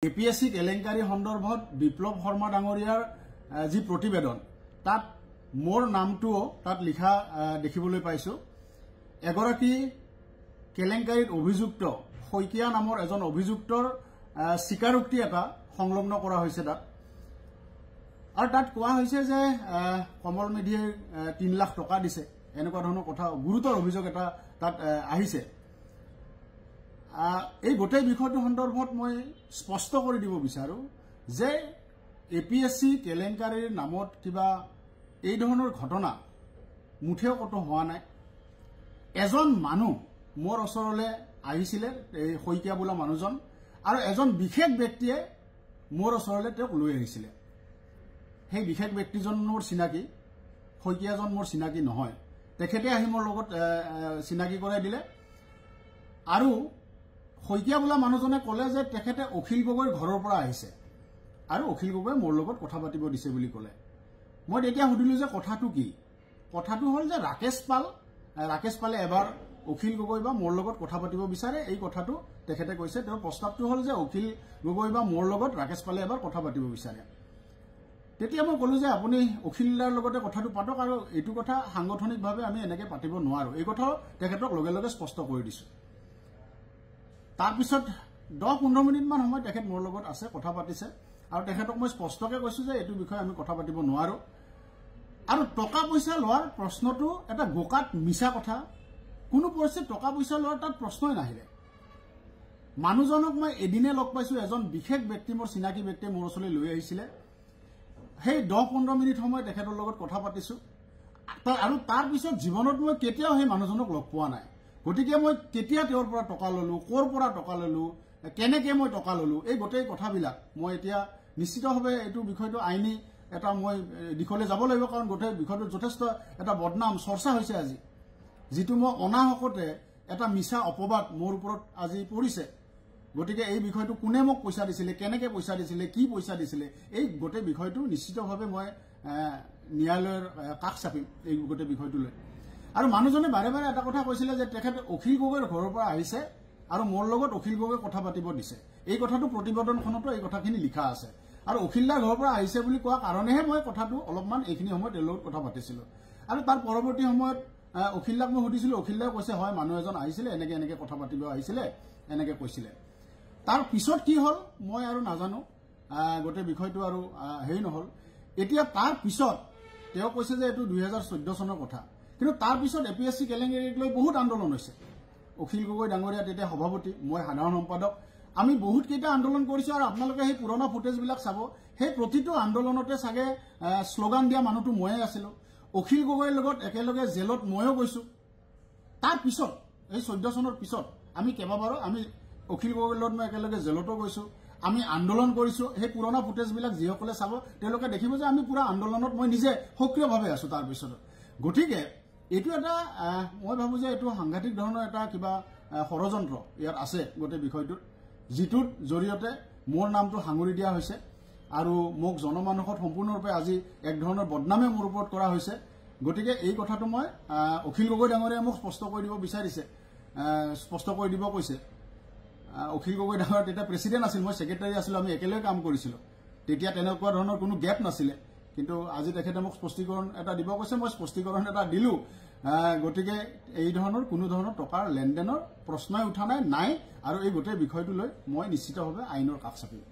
APSC কেলেংকাৰী সন্দৰ্ভত বিপ্লৱ শৰ্মা ডাঙৰীয়াৰ যি প্ৰতিবেদন তাত মোৰ নামটোও তাত লিখা দেখিবলৈ পাইছো। এগৰাকী কেলেংকাৰীত অভিযুক্ত শইকীয়া নামৰ এজন অভিযুক্তৰ স্বীকাৰোক্তি এটা সংলগ্ন কৰা হৈছে তাত। আৰু তাত কোৱা হৈছে যে কমল মেধিয়ে 3 লাখ টকা দিছে, এনেকুৱা ধৰণৰ কথা গুৰুতৰ অভিযোগ এটা তাত আহিছে। এই গোটেই বিষয়টো সন্দৰ্ভত মই স্পষ্ট কৰি দিব বিচাৰো যে APSC কেলেংকাৰীৰ নামত কিবা এই ধৰণৰ ঘটনা মুঠেও কত হোৱা নাই। এজন মানুহ মোৰ ওচৰলৈ আহিছিলে, এই শইকীয়া বোলা মানুহজন, আৰু এজন বিশেষ ব্যক্তিয়ে মোৰ ওচৰলৈ তেওঁক লৈ আহিছিলে। সেই বিশেষ ব্যক্তিজন মোৰ চিনাকি, শইকীয়াজন মোৰ চিনাকি নহয়। তেখেতে আহি মোৰ লগত চিনাকি কৰাই দিলে আৰু শইকীয়া বোলা মানুহজনে কলে যে তেখেতে অখিল গগৈৰ ঘৰৰ পৰা আহিছে আৰু অখিল গগৈ মোৰ লগত কথা পাতিব দিছে বুলি কলে। মই তেতিয়া সুধিলো যে কথাটো কি। কথাটো হল যে ৰাকেশ পালে এবাৰ অখিল গগৈ বা মোৰ লগত কথা পাতিব বিচাৰে, এই কথাটো তেখেতে কৈছে। তেওঁৰ প্ৰস্তাৱটো হল যে অখিল গগৈ বা মোৰ লগত ৰাকেশ পালে এবাৰ কথা পাতিব বিচাৰে। তেতিয়া মই কলো যে আপুনি অখিলাৰ লগতে কথাটো পাতক, আৰু এইটো কথা সাংগঠনিকভাৱে আমি এনেকে পাতিব নোৱাৰো, এই কথাও তেখেতক লগে লগে স্পষ্ট কৰি দিছো। তাৰপিছত 10-15 মিনিটমান সময় তেখেত মোৰ লগত আছে, কথা পাতিছে, আৰু তেখেতক মই স্পষ্টকে কৈছো যে এইটো বিষয়ে আমি কথা পাতিব নোৱাৰো। আৰু টকা পইচা লোৱাৰ প্ৰশ্নটো এটা গোকাত মিছা কথা। কোনো পৰিস্থিতিত টকা পইচা লোৱাৰ তাত প্ৰশ্নই নাহিলে। মানুহজনক মই এদিনে লগ পাইছো, এজন বিশেষ ব্যক্তি, মোৰ চিনাকি ব্যক্তিয়ে মোৰ ওচৰলৈ লৈ আহিছিলে। সেই 10-15 মিনিট সময় তেখেতৰ লগত কথা পাতিছো, আৰু তাৰ পিছত জীৱনত মই কেতিয়াও সেই মানুহজনক লগ পোৱা নাই। গতিকে মই কেতিয়া তেওঁৰ পৰা টকা ললো, ক'ৰ পৰা টকা ললো, কেনেকে মই টকা ললো, এই গোটেই কথাবিলাক মই এতিয়া নিশ্চিতভাৱে এইটো বিষয়টো আইনী এটা মই দিশলৈ যাব লাগিব, কাৰণ গোটেই বিষয়টো যথেষ্ট এটা বদনাম চৰ্চা হৈছে আজি, যিটো মই অনাহকতে এটা মিছা অপবাদ মোৰ ওপৰত আজি পৰিছে। গতিকে এই বিষয়টো কোনে মোক পইচা দিছিলে, কেনেকে পইচা দিছিলে, কি পইচা দিছিলে, এই গোটেই বিষয়টো নিশ্চিতভাৱে মই ন্যায়ালয়ৰ কাষ চাপিম এই গোটেই বিষয়টো লৈ। আৰু মানুহজনে বাৰে বাৰে এটা কথা কৈছিলে যে তেখেতে অখিল গগৈৰ ঘৰৰ পৰা আহিছে আৰু মোৰ লগত অখিল গগৈ কথা পাতিব দিছে। এই কথাটো প্ৰতিবেদনখনতো এই কথাখিনি লিখা আছে, আৰু অখিলদাৰ ঘৰৰ পৰা আহিছে বুলি কোৱা কাৰণেহে মই কথাটো অলপমান এইখিনি সময়ত তেওঁৰ লগত কথা পাতিছিলো। আৰু তাৰ পৰৱৰ্তী সময়ত অখিলদাক মই সুধিছিলো, অখিলদাই কৈছে হয় মানুহ এজন আহিছিলে, এনেকে এনেকে কথা পাতিব আহিছিলে, এনেকে কৈছিলে। তাৰ পিছত কি হল মই আৰু নাজানো, গোটেই বিষয়টো আৰু হেৰি নহল। এতিয়া তাৰ পিছত তেওঁ কৈছে যে এইটো 2014 চনৰ কথা, কিন্তু তাৰ পিছত APSC কেলেংকাৰীক লৈ বহুত আন্দোলন হৈছে। অখিল গগৈ ডাঙৰীয়া তেতিয়া সভাপতি, মই সাধাৰণ সম্পাদক, আমি বহুত কেইটা আন্দোলন কৰিছো। আৰু আপোনালোকে সেই পুৰণা ফুটেজবিলাক চাব, সেই প্ৰতিটো আন্দোলনতে চাগে শ্লোগান দিয়া মানুহটো ময়ে আছিলো। অখিল গগৈৰ লগত একেলগে জেলত ময়ো গৈছো। তাৰ পিছত এই 14 চনৰ পিছত আমি কেইবাবাৰো আমি অখিল গগৈৰ লগত মই একেলগে জেলতো গৈছো, আমি আন্দোলন কৰিছো। সেই পুৰণা ফুটেজবিলাক যিসকলে চাব তেওঁলোকে দেখিব যে আমি পুৰা আন্দোলনত মই নিজে সক্ৰিয়ভাৱে আছো তাৰ পিছত। গতিকে এইটো এটা মই ভাবো যে এইটো সাংঘাতিক ধৰণৰ এটা কিবা ষড়যন্ত্ৰ ইয়াত আছে গোটেই বিষয়টোত, যিটোৰ জৰিয়তে মোৰ নামটো সাঙুৰি দিয়া হৈছে আৰু মোক জনমানসত সম্পূৰ্ণৰূপে আজি এক ধৰণৰ বদনামে মোৰ ওপৰত কৰা হৈছে। গতিকে এই কথাটো মই অখিল গগৈ ডাঙৰীয়াই মোক স্পষ্ট কৰি দিব বিচাৰিছে, স্পষ্ট কৰি দিব কৈছে। অখিল গগৈ ডাঙৰীয়া তেতিয়া প্ৰেচিডেণ্ট আছিল, মই ছেক্ৰেটাৰী আছিলো, আমি একেলগে কাম কৰিছিলো, তেতিয়া তেনেকুৱা ধৰণৰ কোনো গেপ নাছিলে। কিন্তু আজি তেখেতে মোক স্পষ্টীকৰণ এটা দিব কৈছে, মই স্পষ্টীকৰণ এটা দিলো। গতিকে এই ধৰণৰ কোনো ধৰণৰ টকাৰ লেনদেনৰ প্ৰশ্নই উঠা নাই, আৰু এই গোটেই বিষয়টো লৈ মই নিশ্চিতভাৱে আইনৰ কাষ চাপিম।